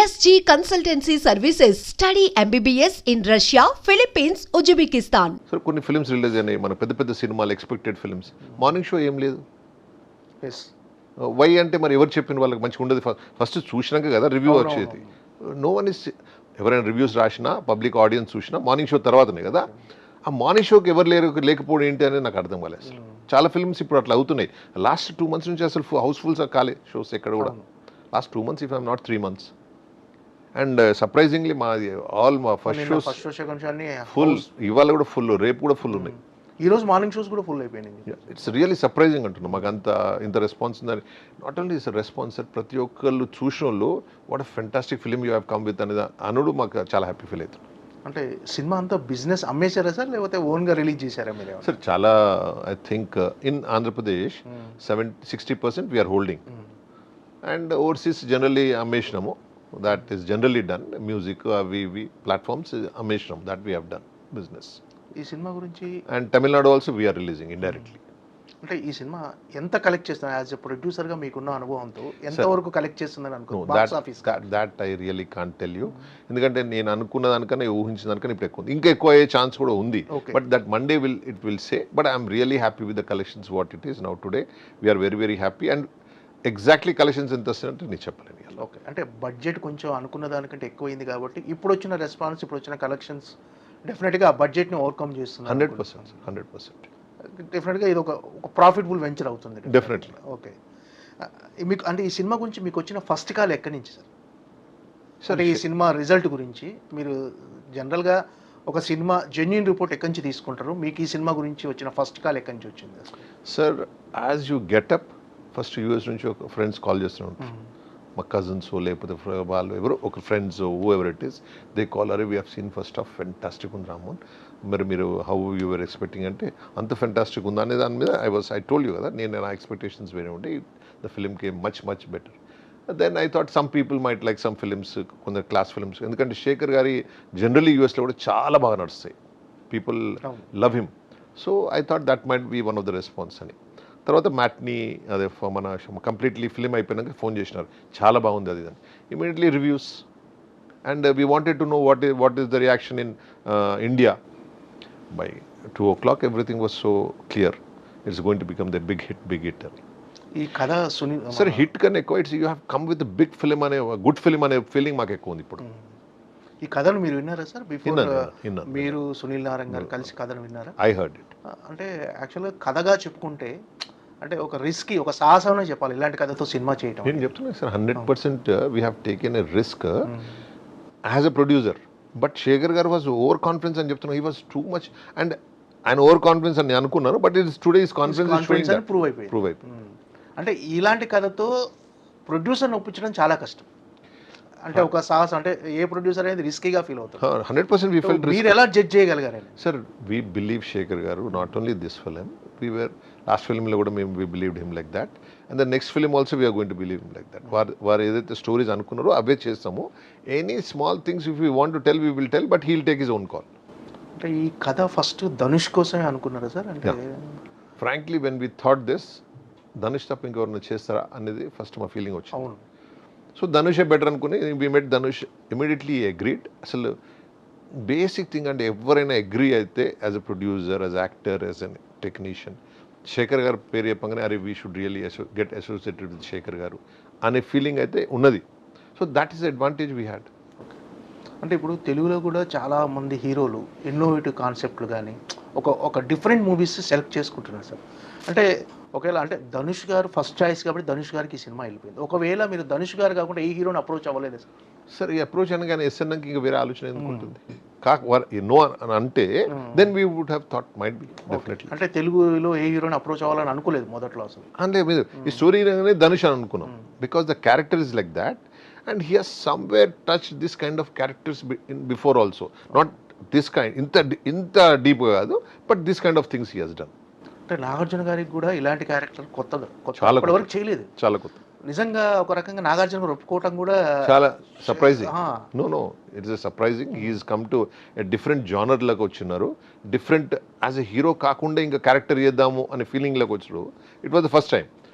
SG Consultancy Services. Study MBBS in Russia, Philippines, Uzbekistan. Sir కొన్ని films release అయినాయి, మన పెద్ద పెద్ద సినిమాలు, ఎక్స్పెక్టెడ్ ఫిల్మ్స్. మార్నింగ్ షో ఏం లేదు. వై అంటే మరి ఎవరు చెప్పిన వాళ్ళకి మంచిగా ఉండదు. ఫస్ట్ చూసినాక కదా రివ్యూ వచ్చేది. నో వన్ ఇస్, ఎవరైనా రివ్యూస్ రాసినా పబ్లిక్ ఆడియన్స్ చూసినా మార్నింగ్ షో తర్వాతనే కదా. ఆ మార్నింగ్ షోకి ఎవరు లేకపోవడం ఏంటి అనేది నాకు అర్థం కాలేదు. అసలు చాలా ఫిల్మ్స్ ఇప్పుడు అట్లా అవుతున్నాయి. లాస్ట్ 2 months నుంచి అసలు హౌస్ఫుల్స్ కాలే షోస్ ఎక్కడ కూడా. Last 2 months, if I'm not 3 months. And surprisingly మా ఫస్ట్ షోస్ ఫుల్, ఇవాళ కూడా ఫుల్, రేపు కూడా ఫుల్ ఉన్నాయి. ఈ రోజు మార్నింగ్ షోస్ కూడా ఫుల్ అయిపోయినాయి. ఇట్స్ రియల్లీ సర్ప్రైజింగ్ అంటున్నాం. మాకు ఇంత రెస్పాన్స్ ఉందని. నాట్ ఓన్లీ ఇస్ రెస్పాన్స్, ప్రతి ఒక్కళ్ళు చూసిన వాళ్ళు what a fantastic film you have come with అనేది అనుడు మాకు చాలా హ్యాపీ ఫీల్ అవుతుంది. అంటే సినిమా అంతా బిజినెస్ అమ్మేశారా సార్, లేకపోతే ఓన్గా రిలీజ్ చేశారా మీరు? సార్ చాలా, I think in Andhra Pradesh 60% we're holding, and overseas generally అమ్మేసినాము. That is generally done. Music, we platforms అమ్మేసినాం. That we have done business. ఈ సినిమా గురించి, and Tamil Nadu also we are releasing indirectly. అంటే ఈ సినిమా ఎంత కలెక్ట్ చేస్తుంది యాజ్ ఎ ప్రొడ్యూసర్ గా మీకున్న అనుభవంతో ఎంత వరకు కలెక్ట్ చేస్తుందని అనుకో? Box office that I really can't tell you. ఎందుకంటే నేను అనుకున్న దానికన్నా ఊహించిన దానికన్నా ఇప్పుడు ఎక్కువ ఉంది. ఇంకా ఎక్కువ అయ్యే ఛాన్స్ కూడా ఉంది. But that Monday will say. But I am really happy with the collections what it is now today. We are very very happy, and exactly collections ఎంత వస్తాయంటే నేను చెప్పలేను. ఓకే, అంటే బడ్జెట్ కొంచెం అనుకున్న దానికంటే ఎక్కువైంది కాబట్టి ఇప్పుడు వచ్చిన రెస్పాన్స్, ఇప్పుడు వచ్చిన కలెక్షన్స్ డెఫినెట్గా ఆ బడ్జెట్ని ఓవర్కమ్ చేస్తుంది. 100%. డెఫినెట్గా ఇది ఒక ప్రాఫిటబుల్ వెంచర్ అవుతుంది. డెఫినెట్లీ. ఓకే, మీకు అంటే ఈ సినిమా గురించి మీకు వచ్చిన ఫస్ట్ కాల్ ఎక్కడి నుంచి సార్? అంటే ఈ సినిమా రిజల్ట్ గురించి మీరు జనరల్గా ఒక సినిమా జెన్యూన్ రిపోర్ట్ ఎక్కడి నుంచి తీసుకుంటారు? మీకు ఈ సినిమా గురించి వచ్చిన ఫస్ట్ కాల్ ఎక్కడి నుంచి వచ్చింది sir? As you getup first US నుంచి ఒక ఫ్రెండ్స్ కాల్ చేస్తూ ఉంటారు, మా కజిన్స్ లేకపోతే వాళ్ళు ఎవరు ఒక friends whoever it is, they call, అరే we have seen first half fantastic ఉంది రామోన్, మరి మీరు హౌ యూ వర్ ఎక్స్పెక్టింగ్ అంటే అంత ఫెంటాస్టిక్ ఉందా అనే దాని మీద ఐ టోల్డ్ యూ కదా, నేను నా ఎక్స్పెక్టేషన్స్ వేరే ఉంటే the film came much better. Then I thought some people might like some films, కొందరు క్లాస్ ఫిలిమ్స్, ఎందుకంటే శేఖర్ గారి జనరల్లీ యూఎస్లో కూడా చాలా బాగా నడుస్తాయి, people love him. So I thought that might be one of the response అని. తర్వాత మ్యాట్ని అదే మన కంప్లీట్లీ ఫిలిం అయిపోయినాక ఫోన్ చేసినారు, చాలా బాగుంది అది అని. Immediately reviews, and we wanted to know what is the reaction in India. By 2 o'clock everything was so clear, it's going to become the big hit అని. ఈ కథ సునీల్ సార్ హిట్ కన్నా ఎక్కువ it's you have come with big film అనే, good film అనే feeling మాకు ఎక్కువ ఉంది ఇప్పుడు. ఈ కథను మీరు విన్నారా సార్? బిఫోర్ మీరు సునీల్ నారాయణ గారు కలిసి కథను విన్నారా? I heard it. అంటే యాక్చువల్గా కథగా చెప్పుకుంటే అంటే ఒక రిస్క్, ఒక సాహసమే చెప్పాలి ఇలాంటి కథతో సినిమా చేయడం. నేను చెప్తున్నాను sir, 100% we have taken a risk as a producer. But Shekhar గారు వాజ్ ఓవర్ కాన్ఫిడెన్స్ అని చెప్తున్నాను. He was too much, and ఆయన ఓవర్ కాన్ఫిడెన్స్ అని అనుకున్నాను, but it's today is confidence prove అయిపోయింది. అంటే ఇలాంటి కథతో ప్రొడ్యూసర్ని ఒప్పించడం చాలా కష్టం. అంటే ఒక సాహసం, అంటే ఏ ప్రొడ్యూసర్ అనేది రిస్కీగా ఫీల్ అవుతారు. 100% we felt మీరు ఎలా జడ్జ్ చేయగలిగారు? సార్ we believe శేఖర్ గారు, not only this film, we were last ఫిల్మ్లో కూడా మేము we believed him like that, and the next film also we are going to believe him like that. వారు ఏదైతే stories అనుకున్నారో అవే చేస్తాము. Any small things if we want to tell, we will tell, but he'll take his own call. అంటే ఈ కథ first Dhanush కోసమే అనుకున్నారా sir? అంటే frankly when we thought this, Dhanush తప్ప ఇంకెవరైనా చేస్తారా అనేది ఫస్ట్ మా ఫీలింగ్ వచ్చింది. అవును. సో ధనుషే బెటర్ అనుకుని we met Dhanush, immediately agreed. అసలు బేసిక్ థింగ్ అంటే ఎవరైనా అగ్రీ అయితే as a producer, as actor, as an technician, Shekhar గారు పేరు చెప్పగానే అరే we should really get associated with Shekhar గారు అనే ఫీలింగ్ అయితే ఉన్నది. So that is advantage we had. అంటే ఇప్పుడు తెలుగులో కూడా చాలామంది హీరోలు ఇన్నోవేటివ్ కాన్సెప్ట్లు కానీ ఒక డిఫరెంట్ మూవీస్ సెలెక్ట్ చేసుకుంటున్నారు సార్. అంటే ఒకవేళ అంటే ధనుష్ గారు ఫస్ట్ చాయిస్ కాబట్టి ధనుష్ గారికి ఈ సినిమా వెళ్ళిపోయింది. ఒకవేళ మీరు ధనుష్ గారు కాకుండా ఈ హీరోని అప్రోచ్ అవ్వలేదు సార్? సార్ ఈ అప్రోచ్ అనగానే ఎస్ఎన్కి ఇంకా వేరే ఆలోచన ఎందుకు ఉంటుంది? నో అని అంటే then we would have thought might be definitely. అంటే తెలుగులో ఏ హీరోని అప్రోచ్ అవ్వాలని అనుకోలేదు మొదట్లో అసలు? అంటే మీరు ఈ స్టోరీ ధనుష్ అని అనుకున్నాం, because the character is like that, and he has somewhere touched this kind of characters before also, not this kind, inta deep kaadu, but this kind of things he has done. అంటే నాగార్జున గారికి కూడా ఇలాంటి character కొత్తగా వరకు చేయలేదు, చాలా కొత్త. నిజంగా ఒక రకంగా నాగార్జున గారు ఒప్పుకోవటం కూడా చాలా surprising. No it's surprising. He is come to different జానర్లకు వచ్చినారు, డిఫరెంట్ యాజ్ ఎ హీరో కాకుండా ఇంకా క్యారెక్టర్ చేద్దాము అనే ఫీలింగ్లోకి వచ్చారు. It was the first time.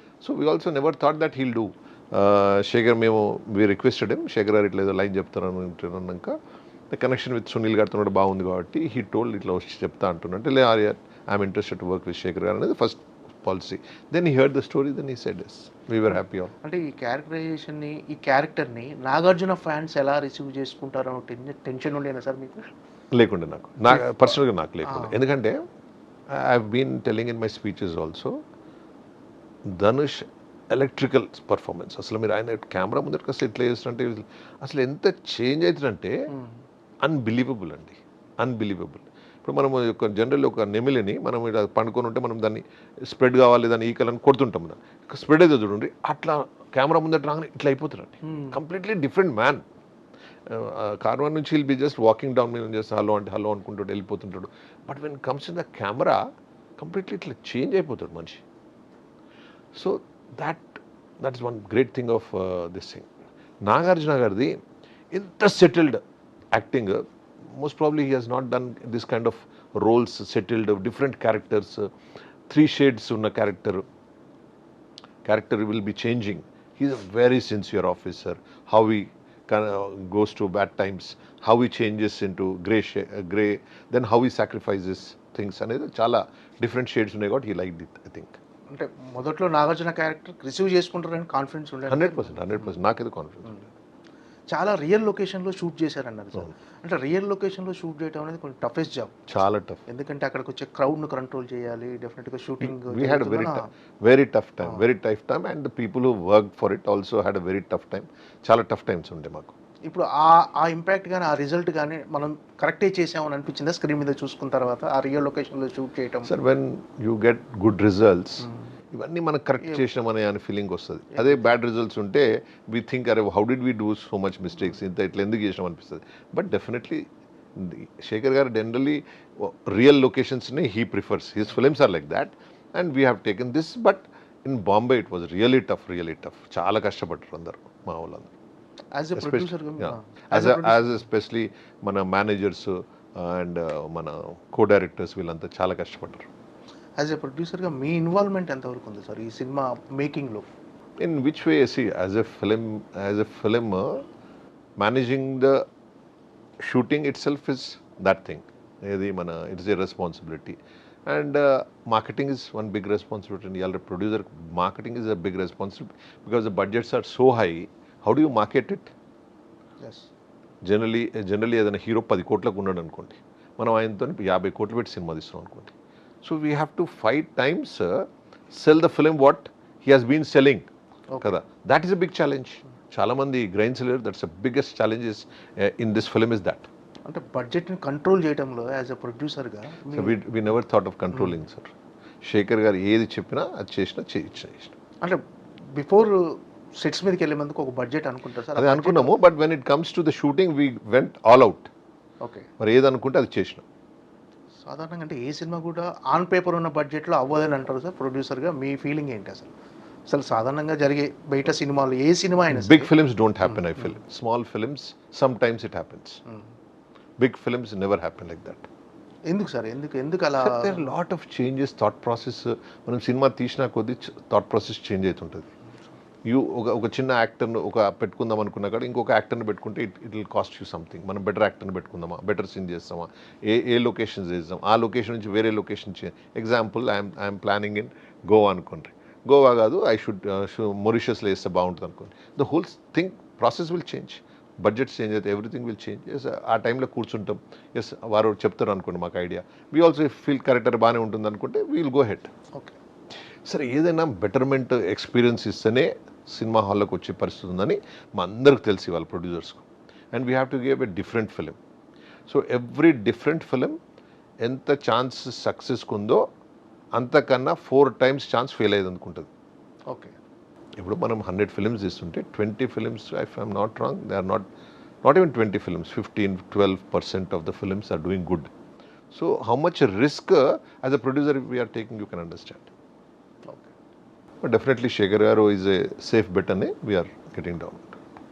So we also never thought that he'll do. Shekhar మేము రిక్వెస్టెడ్ శేఖర్ గారు ఇట్లా ఏదో లైన్ చెప్తాను అన్నాక ద కనెక్షన్ విత్ సునీల్ గారితో కూడా బాగుంది కాబట్టి హీ టోల్డ్ ఇట్లా వచ్చి చెప్తా అంటున్నట్టు లే I'm interested to work with Shekhar గారు అనేది first policy. Then he heard the story, then he said yes, we were happy all. అంటే ఈ క్యారెక్టరైజేషన్ని, ఈ క్యారెక్టర్ని నాగార్జున ఫ్యాన్స్ ఎలా రిసీవ్ చేసుకుంటారో టెన్షన్ ఉండేనా సార్ మీకు? లేకుండే నాకు పర్సనల్గా నాకు లేకుండా. ఎందుకంటే I have been telling in my speeches also, Dhanush electrical performance అసలు మీరు ఆయన కెమెరా ముందరికి అసలు ఎట్లా చేస్తుంటే అసలు ఎంత చేంజ్ అవుతుందంటే అన్బిలీవబుల్ అండి, అన్బిలీవబుల్. ఇప్పుడు మనం జనరల్ ఒక నెమిలిని మనం ఇలా పండుకొని ఉంటే మనం దాన్ని స్ప్రెడ్ కావాలి, దాన్ని ఈకలని కొడుతుంటాం, దాన్ని స్ప్రెడ్ అయితే చూడండి, అట్లా కెమెరా ముందట రాగానే ఇట్లా అయిపోతారండి. Completely different man. కార్వాన్ నుంచి will be just walking down, మేము చేస్తే హలో అంటే హలో అనుకుంటాడు వెళ్ళిపోతుంటాడు. But when comes in the camera completely ఇట్లా చేంజ్ అయిపోతాడు మనిషి. So that is one great thing of this thing. Nagarjuna గారిది ఎంత settled acting, most probably he has not done this kind of roles, settled different characters, 3 shades ఉన్న character will be changing. He is a very sincere officer. How he goes to bad times, how he changes into grey, then how he sacrifices things అనేది చాలా different shades ఉన్నాయి కాబట్టి he like it. I think అంటే మొదట్లో Nagarjuna character receive చేసుకుంటారని confidence ఉండే? 100% నాకైతే confidence ఉంది. చాలా రియల్ లొకేషన్లో షూట్ చేశారన్నారు సార్. అంటే రియల్ లొకేషన్లో షూట్ చేయడం అనేది కొంచెం టఫెస్ట్ జాబ్, చాలా టఫ్. ఎందుకంటే అక్కడికి వచ్చే క్రౌడ్ను కంట్రోల్ చేయాలి, డెఫినెట్గా shooting. We had very tough time and the people who work for it also had a very tough time. చాలా టఫ్ టైమ్స్ ఉండే మాకు. ఇప్పుడు ఆ ఇంపాక్ట్ కానీ ఆ రిజల్ట్ కానీ మనం కరెక్టే చేసామని అనిపించిందా స్క్రీన్ మీద చూసుకున్న తర్వాత ఆ రియల్ లొకేషన్లో షూట్ చేయడం? Sir when you get good results ఇవన్నీ మనం కరెక్ట్ చేసినామనే అని ఫీలింగ్ వస్తుంది. అదే బ్యాడ్ రిజల్ట్స్ ఉంటే వీ థింక్ అరే how did we do so much mistakes, ఇంత ఇట్లా ఎందుకు చేసినాం అనిపిస్తుంది. బట్ డెఫినెట్లీ శేఖర్ గారు జనరలీ రియల్ లొకేషన్స్ని he prefers, his films are like that and we have taken this. But in Bombay it was really tough. చాలా కష్టపడ్డారు అందరు మా వాళ్ళందరూ, ఎస్పెషలీ మన మేనేజర్స్ అండ్ మన కో డైరెక్టర్స్ వీళ్ళంతా చాలా కష్టపడ్డారు. యాజ్ ఎ ప్రొడ్యూసర్గా మీ ఇన్వాల్వ్మెంట్ ఎంతవరకు ఉంది సార్ ఈ సినిమా మేకింగ్లో? In which way? See as a film managing the shooting itself is that thing. ఏది మన it's a responsibility and marketing is one big responsibility. ఇవాళ producer marketing is a big responsibility because the budgets are so high. How do you market it? Generally ఏదైనా hero 10 కోట్లకు ఉన్నాడు అనుకోండి, మనం ఆయనతో 50 కోట్లు పెట్టి సినిమా తీస్తున్నాం అనుకోండి. So we have to 5 times sell the film what he has been selling కదా. That is a big challenge. చాలామంది గ్రహించలేరు. That's a biggest challenges in this film is that. అంటే బడ్జెట్ని కంట్రోల్ చేయడంలో యాజ్ ఎ ప్రొడ్యూసర్గా we never thought of controlling sir. Sekhar గారు ఏది చెప్పినా అది చేసిన. అంటే బిఫోర్ సెట్స్ మీదకి వెళ్ళే ముందుకు ఒక బడ్జెట్ అనుకుంటారు సార్? అది అనుకున్నాము, but when it comes to the shooting we went all out. Okay, మరి ఏది అనుకుంటే అది చేసినాం. సాధారణంగా అంటే ఏ సినిమా కూడా ఆన్ పేపర్ ఉన్న బడ్జెట్లో అవ్వదని అంటారు సార్. ప్రొడ్యూసర్గా మీ ఫీలింగ్ ఏంటి అసలు సాధారణంగా జరిగే బయట సినిమాలు ఏ సినిమా అయినా? Big films don't happen, I feel. Small films some times it happens. Big films never happen like that. ఎందుకు సార్? ఎందుకు అలా? There lot of changes. Thought process మనం సినిమా తీసినా కొద్దీ థాట్ ప్రాసెస్ చేంజ్ అవుతుంటుంది. ఒక చిన్న యాక్టర్ను పెట్టుకుందాం అనుకున్నా కూడా ఇంకొక యాక్టర్ని పెట్టుకుంటే it will cost you something. మనం బెటర్ యాక్టర్ని పెట్టుకుందామా, బెటర్ సీన్ చేస్తామా, ఏ లొకేషన్స్ చేస్తాం, ఆ లొకేషన్ నుంచి వేరే location example I'm planning in Goa అనుకోండి. గోవా కాదు, ఐ షుడ్ మొరిషియస్లో వేస్తే బాగుంటుంది అనుకోండి. The whole thing process will change. Budgets change అయితే ఎవ్రీథింగ్ విల్ చేంజ్. ఎస్, ఆ టైంలో కూర్చుంటాం. ఎస్, వారు చెప్తారు అనుకోండి మాకు idea, we also feel character బాగానే ఉంటుంది అనుకుంటే we will go head. Okay, సరే ఏదైనా బెటర్మెంట్ ఎక్స్పీరియన్స్ ఇస్తేనే సినిమా హాల్లోకి వచ్చే పరిస్థితి ఉందని మా అందరికి తెలిసి వాళ్ళ ప్రొడ్యూసర్స్కు. And we have to give a different film. So every different film ఎంత ఛాన్స్ సక్సెస్కి ఉందో అంతకన్నా 4 times ఛాన్స్ ఫెయిల్ అయ్యేది అనుకుంటుంది. ఓకే, ఇప్పుడు మనం 100 ఫిలిమ్స్ ఇస్తుంటే 20 films, if I'm not wrong, they are not even 20 films, 15-12% of the films are doing good. So how much risk as a producer we are taking, you can understand. But definitely Shekhar Garu is a safe bet and we are getting down.